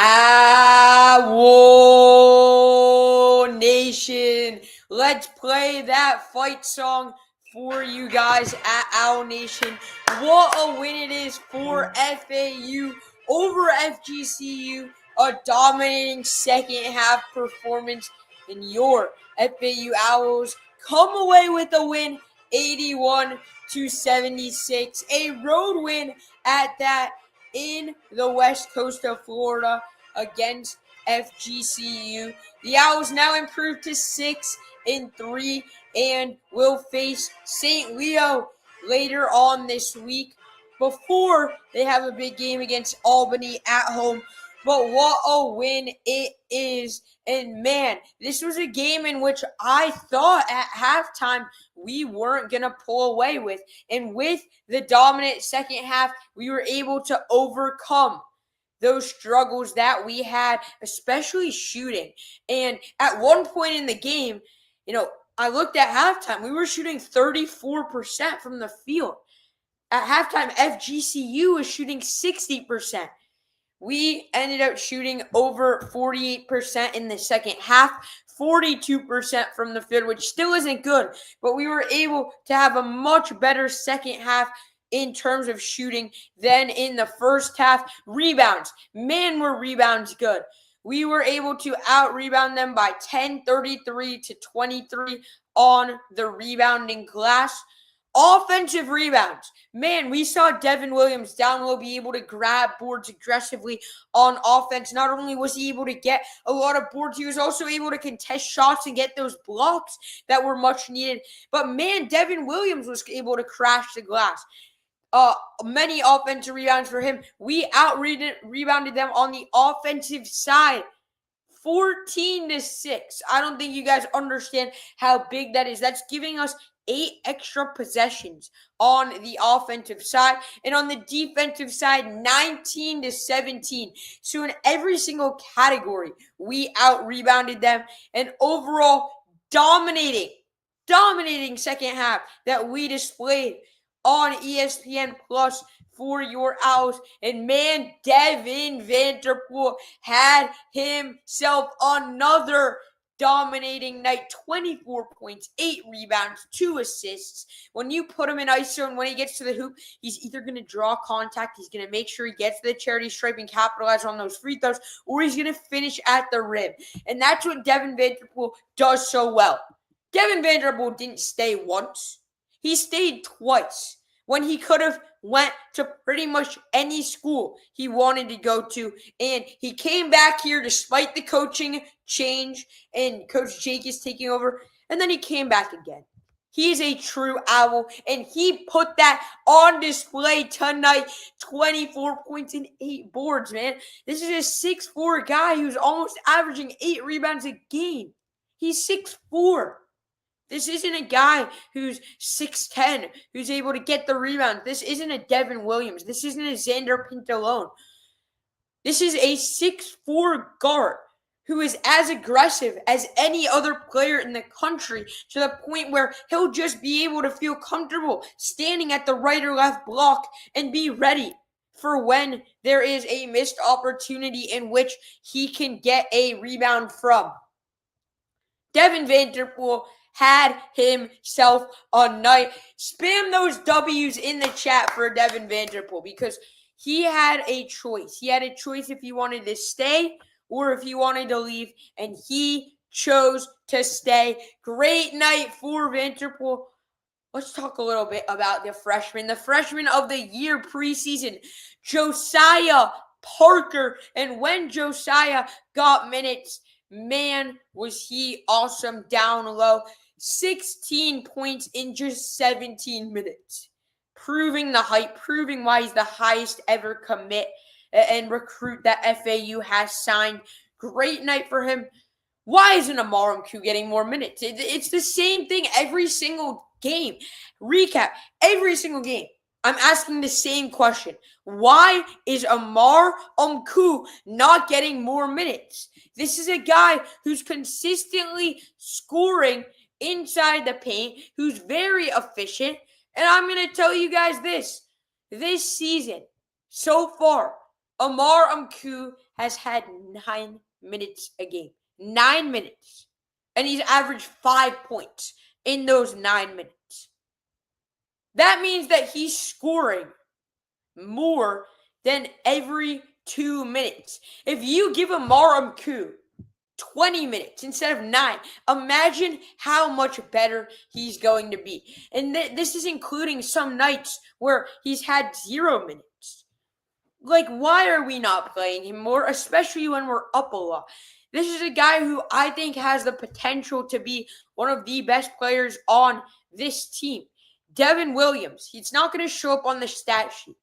Owl Nation. Let's play that fight song for you guys at Owl Nation. What a win it is for FAU over FGCU. A dominating second half performance, and your FAU Owls come away with a win, 81-76. A road win at that, in the west coast of Florida against FGCU. The Owls now improved to 6-3 and will face St. Leo later on this week before they have a big game against Albany at home. But what a win it is. And man, this was a game in which I thought at halftime we weren't going to pull away with. And with the dominant second half, we were able to overcome those struggles that we had, especially shooting. And at one point in the game, I looked at halftime, we were shooting 34% from the field. At halftime, FGCU was shooting 60%. We ended up shooting over 48% in the second half, 42% from the field, which still isn't good, but we were able to have a much better second half in terms of shooting than in the first half. Rebounds. Man, were rebounds good. We were able to out-rebound them by 10, 33-23 on the rebounding glass. Offensive rebounds. Man, we saw Devin Williams down low be able to grab boards aggressively on offense. Not only was he able to get a lot of boards, he was also able to contest shots and get those blocks that were much needed. But man, Devin Williams was able to crash the glass. Many offensive rebounds for him. We rebounded them on the offensive side, 14-6. I don't think you guys understand how big that is. That's giving us 8 extra possessions on the offensive side, and on the defensive side, 19-17. So in every single category, we out-rebounded them, and overall dominating second half that we displayed on ESPN Plus for your Owls. And man, Devin Vanderpool had himself another dominating night. 24 points, 8 rebounds, 2 assists. When you put him in ISO and when he gets to the hoop, he's either going to draw contact, he's going to make sure he gets to the charity stripe and capitalize on those free throws, or he's going to finish at the rim. And that's what Devin Vanderpool does so well. Devin Vanderpool didn't stay once. He stayed twice when he could have went to pretty much any school he wanted to go to. And he came back here despite the coaching change and Coach Jake is taking over. And then he came back again. He is a true Owl, and he put that on display tonight. 24 points and 8 boards, man. This is a 6'4" guy who's almost averaging 8 rebounds a game. He's 6'4". This isn't a guy who's 6'10", who's able to get the rebound. This isn't a Devin Williams. This isn't a Xander Pintalone. This is a 6'4" guard who is as aggressive as any other player in the country, to the point where he'll just be able to feel comfortable standing at the right or left block and be ready for when there is a missed opportunity in which he can get a rebound from. Devin Vanderpool had himself a night. Spam those W's in the chat for Devin Vanderpool, because he had a choice. He had a choice if he wanted to stay or if he wanted to leave, and he chose to stay. Great night for Vanderpool. Let's talk a little bit about the freshman of the year preseason, Josiah Parker. And when Josiah got minutes, man, was he awesome down low. 16 points in just 17 minutes. Proving the hype, proving why he's the highest ever commit and recruit that FAU has signed. Great night for him. Why isn't Amar Mku getting more minutes? It's the same thing every single game. Recap, every single game. I'm asking the same question. Why is Amar Mku not getting more minutes? This is a guy who's consistently scoring inside the paint, who's very efficient. And I'm going to tell you guys this season, so far, Amar has had 9 minutes a game. 9 minutes. And he's averaged 5 points in those 9 minutes. That means that he's scoring more than every 2 minutes. If you give Amar 20 minutes instead of 9, imagine how much better he's going to be. And this is including some nights where he's had 0 minutes. Like, why are we not playing him more, especially when we're up a lot? This is a guy who I think has the potential to be one of the best players on this team. Devin Williams, he's not going to show up on the stat sheet,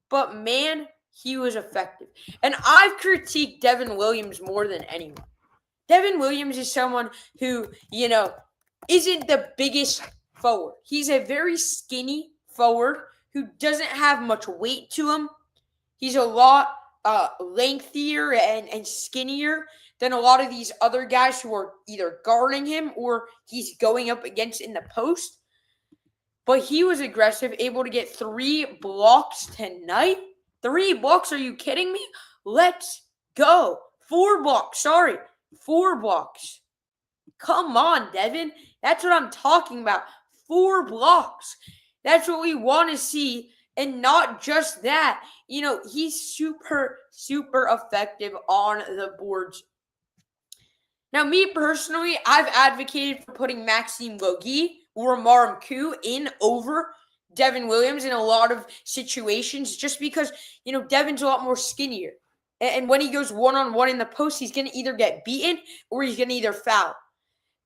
but man, he was effective. And I've critiqued Devin Williams more than anyone. Devin Williams is someone who, isn't the biggest forward. He's a very skinny forward who doesn't have much weight to him. He's a lot lengthier and skinnier than a lot of these other guys who are either guarding him or he's going up against in the post. But he was aggressive, able to get 3 blocks tonight. 3 blocks? Are you kidding me? Let's go. 4 blocks. 4 blocks. Come on, Devin. That's what I'm talking about. 4 blocks. That's what we want to see. And not just that. He's super, super effective on the boards. Now, me personally, I've advocated for putting Maxime Logie or Amar in over Devin Williams in a lot of situations just because, Devin's a lot more skinnier. And when he goes one-on-one in the post, he's going to either get beaten or he's going to either foul.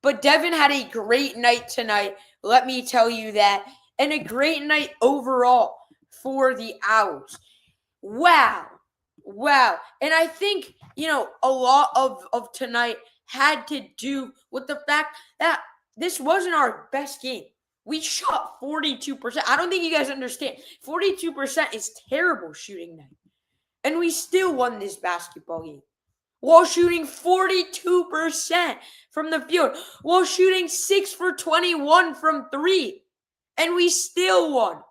But Devin had a great night tonight, let me tell you that. And a great night overall for the Owls. Wow. And I think, a lot of tonight had to do with the fact that this wasn't our best game. We shot 42%. I don't think you guys understand. 42% is terrible shooting night. And we still won this basketball game while shooting 42% from the field, while shooting 6 for 21 from 3. And we still won.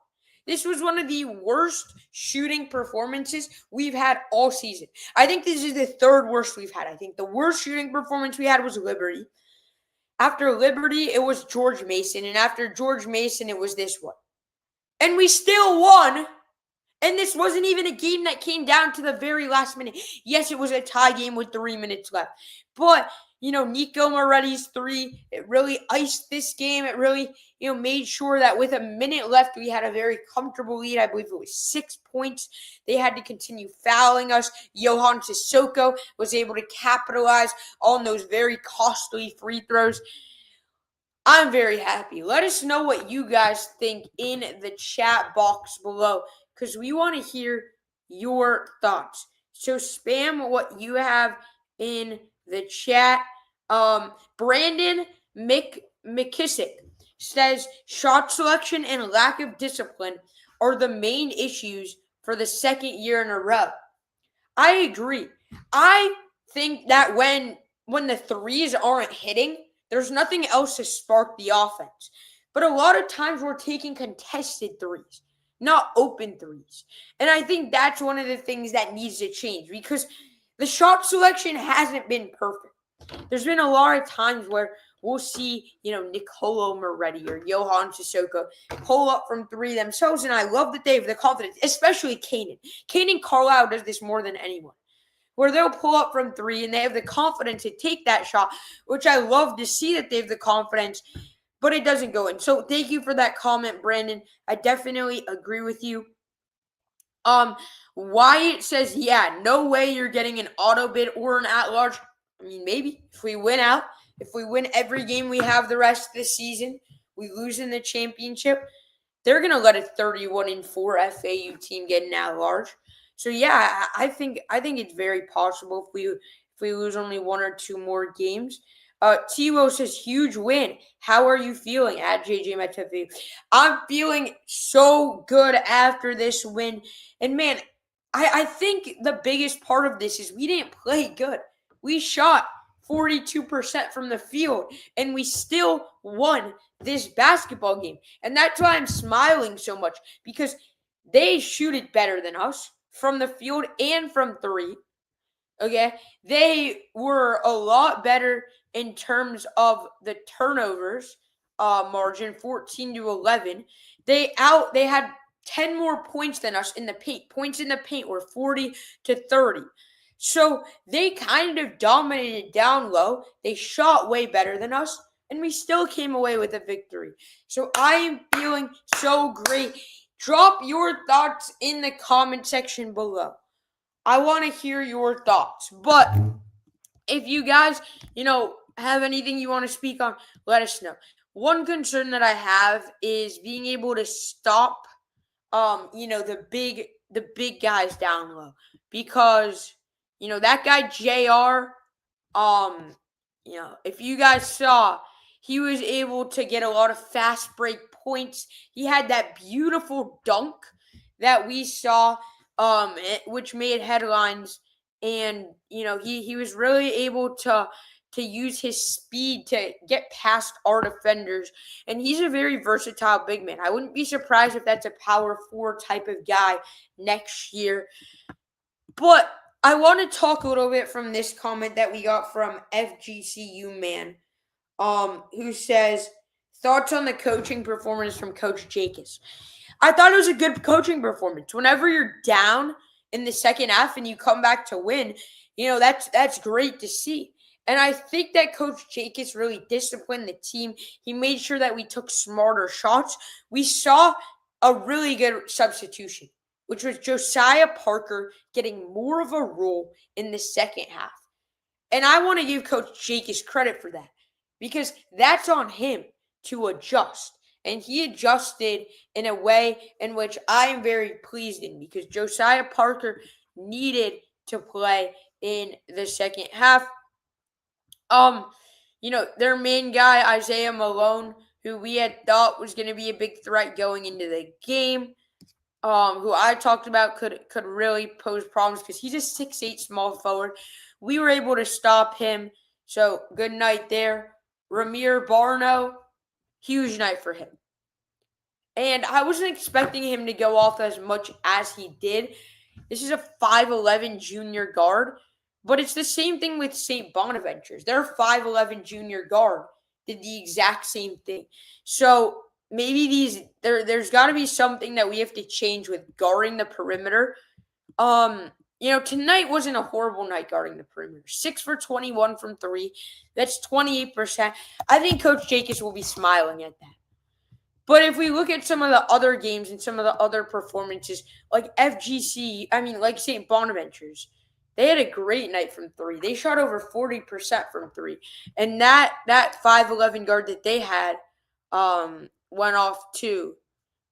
This was one of the worst shooting performances we've had all season. I think this is the 3rd worst we've had. I think the worst shooting performance we had was Liberty. After Liberty, it was George Mason. And after George Mason, it was this one. And we still won. And this wasn't even a game that came down to the very last minute. Yes, it was a tie game with 3 minutes left. But, Nico Moretti's 3, it really iced this game. It really, made sure that with a minute left, we had a very comfortable lead. I believe it was 6 points. They had to continue fouling us. Johan Sissoko was able to capitalize on those very costly free throws. I'm very happy. Let us know what you guys think in the chat box below, because we want to hear your thoughts. So spam what you have in the chat. Brandon McKissick says shot selection and lack of discipline are the main issues for the 2nd year in a row. I agree. I think that when the threes aren't hitting, there's nothing else to spark the offense. But a lot of times we're taking contested threes, not open threes. And I think that's one of the things that needs to change because the shot selection hasn't been perfect. There's been a lot of times where we'll see, Nicolo Moretti or Johan Sissoko pull up from 3 themselves, and I love that they have the confidence, especially Kanan. Kanan Carlisle does this more than anyone, where they'll pull up from 3 and they have the confidence to take that shot, which I love to see that they have the confidence, but it doesn't go in. So thank you for that comment, Brandon. I definitely agree with you. Wyatt says, yeah, no way you're getting an auto bid or an at-large. I mean, maybe if we win out, if we win every game we have the rest of the season, we lose in the championship, they're going to let a 31-4 FAU team get an at-large. So, yeah, I think it's very possible if we lose only 1 or 2 more games. T-Wo says, huge win. How are you feeling at JJ Metafu? I'm feeling so good after this win. And, man, I think the biggest part of this is we didn't play good. We shot 42% from the field, and we still won this basketball game. And that's why I'm smiling so much, because they shoot it better than us. from the field and from three. Okay, they were a lot better in terms of the turnovers margin, 14-11. They had 10 more points than us in the paint. Points in the paint were 40-30. So they kind of dominated down low. They shot way better than us, and we still came away with a victory. So I am feeling so great. Drop your thoughts in the comment section below. I want to hear your thoughts. But if you guys, have anything you want to speak on, let us know. One concern that I have is being able to stop the big guys down low, because that guy JR, if you guys saw, he was able to get a lot of fast break points. He had that beautiful dunk that we saw, which made headlines, and he was really able to use his speed to get past our defenders, and he's a very versatile big man. I wouldn't be surprised if that's a power forward type of guy next year. But I want to talk a little bit from this comment that we got from FGCU man, who says, thoughts on the coaching performance from Coach Jacobs. I thought it was a good coaching performance. Whenever you're down in the second half and you come back to win, that's great to see. And I think that Coach Jacobs really disciplined the team. He made sure that we took smarter shots. We saw a really good substitution, which was Josiah Parker getting more of a role in the second half. And I want to give Coach Jacobs credit for that, because that's on him to adjust. And he adjusted in a way in which I am very pleased in, because Josiah Parker needed to play in the second half. Their main guy, Isaiah Malone, who we had thought was going to be a big threat going into the game, who I talked about could really pose problems because he's a 6'8" small forward. We were able to stop him, so good night there. Ramir Barno, huge night for him. And I wasn't expecting him to go off as much as he did. This is a 5'11" junior guard, but it's the same thing with St. Bonaventures. Their 5'11" junior guard did the exact same thing. So maybe there's got to be something that we have to change with guarding the perimeter. Tonight wasn't a horrible night guarding the perimeter. 6 for 21 from 3. That's 28%. I think Coach Jacobs will be smiling at that. But if we look at some of the other games and some of the other performances, like like St. Bonaventures, they had a great night from 3. They shot over 40% from 3. And that 5'11" guard that they had went off too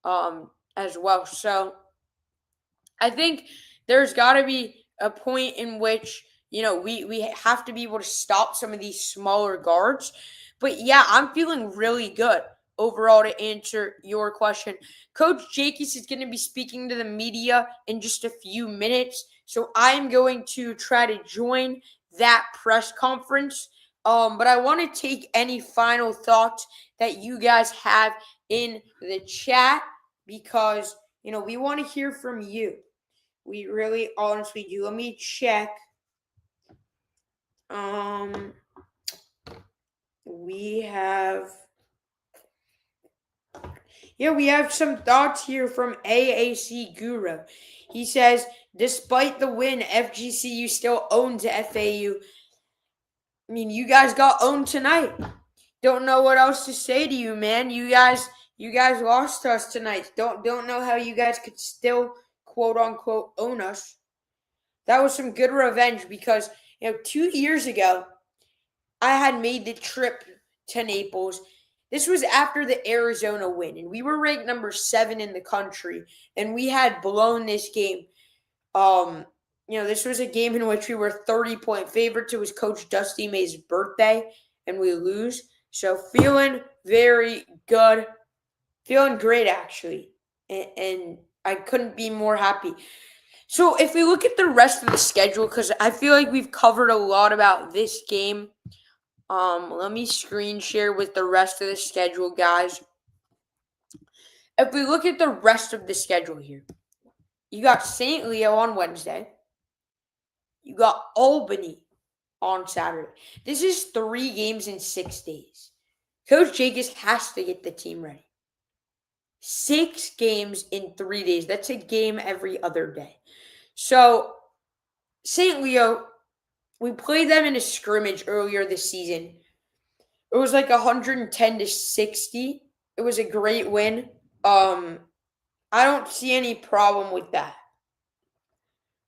as well. So I think there's got to be a point in which, we have to be able to stop some of these smaller guards. But yeah, I'm feeling really good overall to answer your question. Coach Jacobs is going to be speaking to the media in just a few minutes, so I'm going to try to join that press conference. But I want to take any final thoughts that you guys have in the chat, because we want to hear from you. We really honestly do. Let me check. We have some thoughts here from AAC Guru. He says, despite the win, FGCU still owns FAU. I mean, you guys got owned tonight. Don't know what else to say to you, man. You guys lost to us tonight. Don't know how you guys could still, quote unquote, own us. That was some good revenge, because 2 years ago, I had made the trip to Naples. This was after the Arizona win, and we were ranked number 7 in the country, and we had blown this game. This was a game in which we were 30-point favorites. It was Coach Dusty May's birthday, and we lose. So feeling very good. Feeling great, actually. And I couldn't be more happy. So if we look at the rest of the schedule, because I feel like we've covered a lot about this game. Let me screen share with the rest of the schedule, guys. If we look at the rest of the schedule here, You got St. Leo on Wednesday. You got Albany on Saturday. This is 3 games in 6 days. Coach Jacobs has to get the team ready. 6 games in 3 days. That's a game every other day. So, St. Leo, we played them in a scrimmage earlier this season. It was like 110-60. It was a great win. I don't see any problem with that.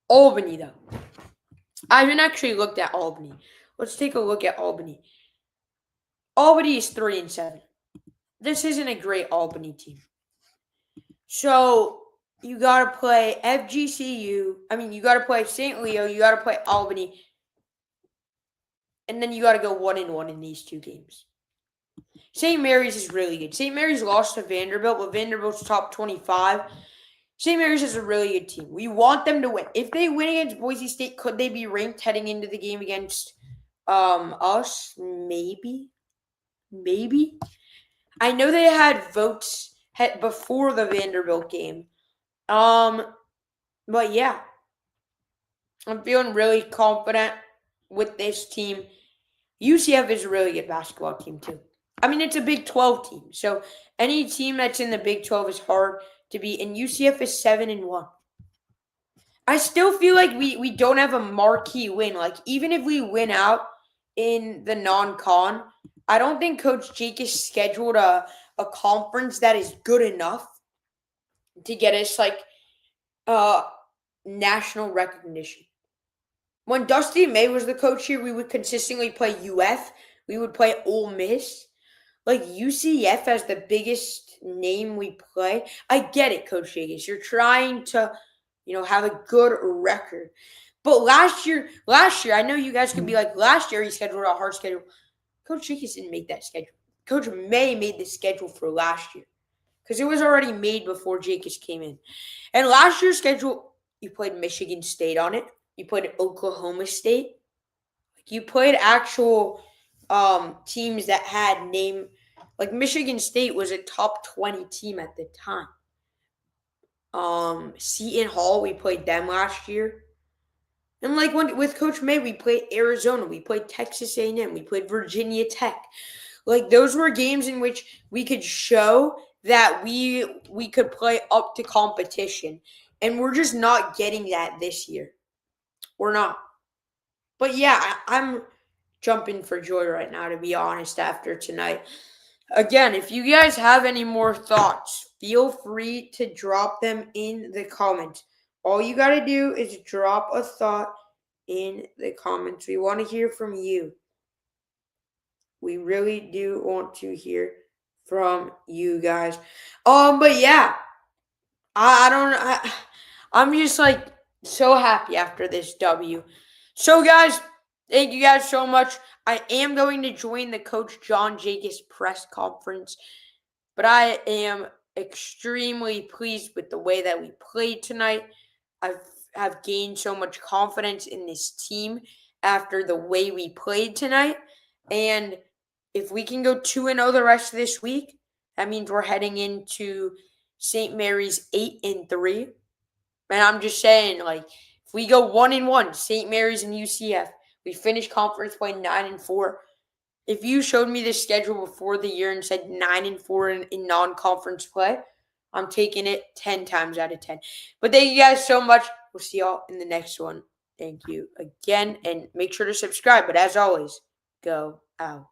Albany, though. I haven't actually looked at Albany. Let's take a look at Albany. Albany is 3-7. This isn't a great Albany team. So you gotta play FGCU. You gotta play St. Leo. You gotta play Albany, and then you gotta go 1-1 in these 2 games. St. Mary's is really good. St. Mary's lost to Vanderbilt, but Vanderbilt's top 25. St. Mary's is a really good team. We want them to win. If they win against Boise State, could they be ranked heading into the game against us? Maybe. I know they had votes before the Vanderbilt game. But yeah. I'm feeling really confident with this team. UCF is a really good basketball team too. It's a Big 12 team. So any team that's in the Big 12 is hard to beat. And UCF is 7-1. I still feel like we don't have a marquee win. Like, even if we win out in the non-con, I don't think Coach Jacobs scheduled a conference that is good enough to get us national recognition. When Dusty May was the coach here, we would consistently play UF. We would play Ole Miss. Like, UCF as the biggest name we play. I get it, Coach Jacobs. You're trying to, have a good record. But last year, I know you guys could be like, last year he scheduled a hard schedule. Coach Jacobs didn't make that schedule. Coach May made the schedule for last year because it was already made before Jacobs came in. And last year's schedule, you played Michigan State on it. You played Oklahoma State. You played actual teams that had name. Like, Michigan State was a top 20 team at the time. Seton Hall, we played them last year. And with Coach May, we played Arizona. We played Texas A&M. We played Virginia Tech. Like, those were games in which we could show that we could play up to competition. And we're just not getting that this year. We're not. But yeah, I'm jumping for joy right now, to be honest, after tonight. Again, if you guys have any more thoughts, feel free to drop them in the comments. All you got to do is drop a thought in the comments. We want to hear from you. We really do want to hear from you guys. But yeah, I'm just so happy after this W. So guys, thank you guys so much. I am going to join the Coach John Jacobs press conference, but I am extremely pleased with the way that we played tonight. I've gained so much confidence in this team after the way we played tonight. And if we can go 2-0 the rest of this week, that means we're heading into St. Mary's 8-3. And I'm just saying, if we go 1-1, St. Mary's and UCF, we finish conference play 9-4. If you showed me this schedule before the year and said 9-4 in non-conference play, I'm taking it 10 times out of 10. But thank you guys so much. We'll see y'all in the next one. Thank you again. And make sure to subscribe. But as always, go out.